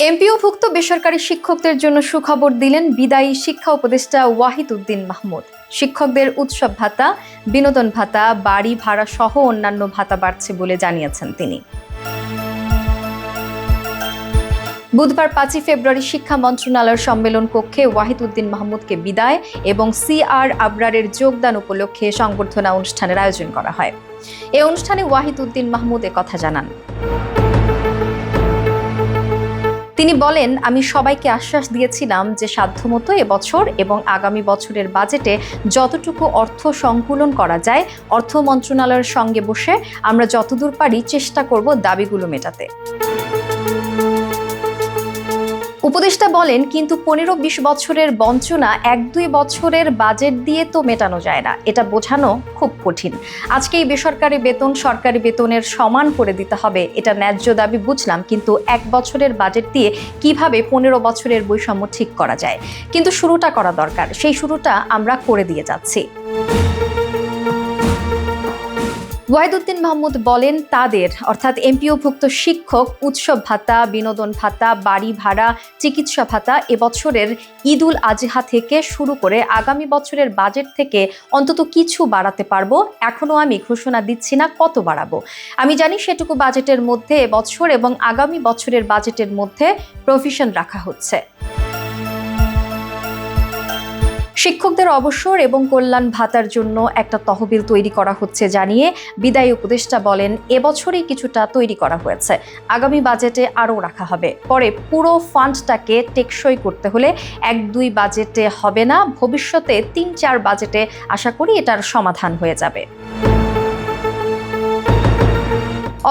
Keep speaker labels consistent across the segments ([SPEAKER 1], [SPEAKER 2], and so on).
[SPEAKER 1] এমপিওভুক্ত বেসরকারি শিক্ষকদের জন্য সুখবর দিলেন বিদায়ী শিক্ষা উপদেষ্টা ওয়াহিদ উদ্দিন মাহমুদ। শিক্ষকদের উৎসব ভাতা, বিনোদন ভাতা, বাড়ি ভাড়া সহ অন্যান্য ভাতা বাড়ছে বলে জানিয়েছেন তিনি। বুধবার 5 ফেব্রুয়ারি শিক্ষা মন্ত্রণালয়ের সম্মেলন কক্ষে ওয়াহিদ উদ্দিন মাহমুদকে বিদায় এবং CR আবরারের যোগদান উপলক্ষে সংবর্ধনা অনুষ্ঠানের আয়োজন করা হয়। এই অনুষ্ঠানে ওয়াহিদ উদ্দিন মাহমুদ একথা জানান। তিনি বলেন, আমি সবাইকে আশ্বাস দিয়েছিলাম যে সাধ্যমতো এবছর এবং আগামী বছরের বাজেটে যতটুকু অর্থ সংকুলন করা যায় অর্থ মন্ত্রণালয়ের সঙ্গে বসে আমরা যতদূর পারি চেষ্টা করব দাবিগুলো মেটাতে। উপদেষ্টা বলেন, কিন্তু 15-20 বছরের বঞ্চনা 1-2 বছরের বাজেট দিয়ে তো মেটানো যায় না, এটা বোঝানো খুব কঠিন। আজকে এই বেসরকারি বেতন সরকারি বেতনের সমান করে দিতে হবে, এটা ন্যায্য দাবি বুঝলাম, কিন্তু 1 বছরের বাজেট দিয়ে কিভাবে 15 বছরের বৈষম্য ঠিক করা যায়? কিন্তু শুরুটা করা দরকার, সেই শুরুটা আমরা করে দিয়ে যাচ্ছি। ওয়াহিদ উদ্দিন মাহমুদ বলেন, তাদের অর্থাৎ এমপিওভুক্ত শিক্ষক উৎসব ভাতা, বিনোদন ভাতা, বাড়ি ভাড়া, চিকিৎসা ভাতা এবছরের ঈদুল আজহা থেকে শুরু করে আগামী বছরের বাজেট থেকে অন্তত কিছু বাড়াতে পারবো। এখনো আমি ঘোষণা দিচ্ছি না কত বাড়াবো। আমি জানি সেটুকু বাজেটের মধ্যে এবছর এবং আগামী বছরের বাজেটের মধ্যে প্রভিশন রাখা হচ্ছে। শিক্ষকদের অবসর এবং কল্যাণ ভাতার জন্য একটা তহবিল তৈরি করা হচ্ছে জানিয়ে বিদায়ী উপদেষ্টা বলেন, এবছরই কিছুটা তৈরি করা হয়েছে, আগামী বাজেটে আরও রাখা হবে। পরে পুরো ফান্ডটাকে টেকসই করতে হলে 1-2 বাজেটে হবে না, ভবিষ্যতে 3-4 বাজেটে আশা করি এটার সমাধান হয়ে যাবে।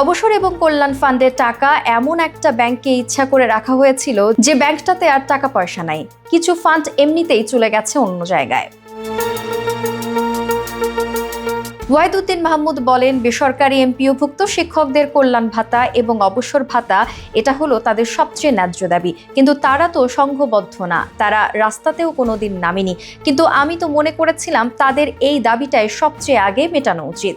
[SPEAKER 1] অবসর এবং কল্যাণ ফান্ডের টাকা এমন একটা ব্যাংকে ইচ্ছা করে রাখা হয়েছিল যে ব্যাংকটাতে আর টাকা পয়সা নাই, কিছু ফান্ড এমনিতেই চলে গেছে অন্য জায়গায়। ওয়াহিদ উদ্দিন মাহমুদ বলেন, বেসরকারি এমপিওভুক্ত শিক্ষকদের কল্যাণ ভাতা এবং অবসর ভাতা এটা হলো তাদের সবচেয়ে ন্যায্য দাবি, কিন্তু তারা তো সংঘবদ্ধ না, তারা রাস্তাতেও কোনোদিন নামেনি, কিন্তু আমি তো মনে করেছিলাম তাদের এই দাবিটাই সবচেয়ে আগে মেটানো উচিত।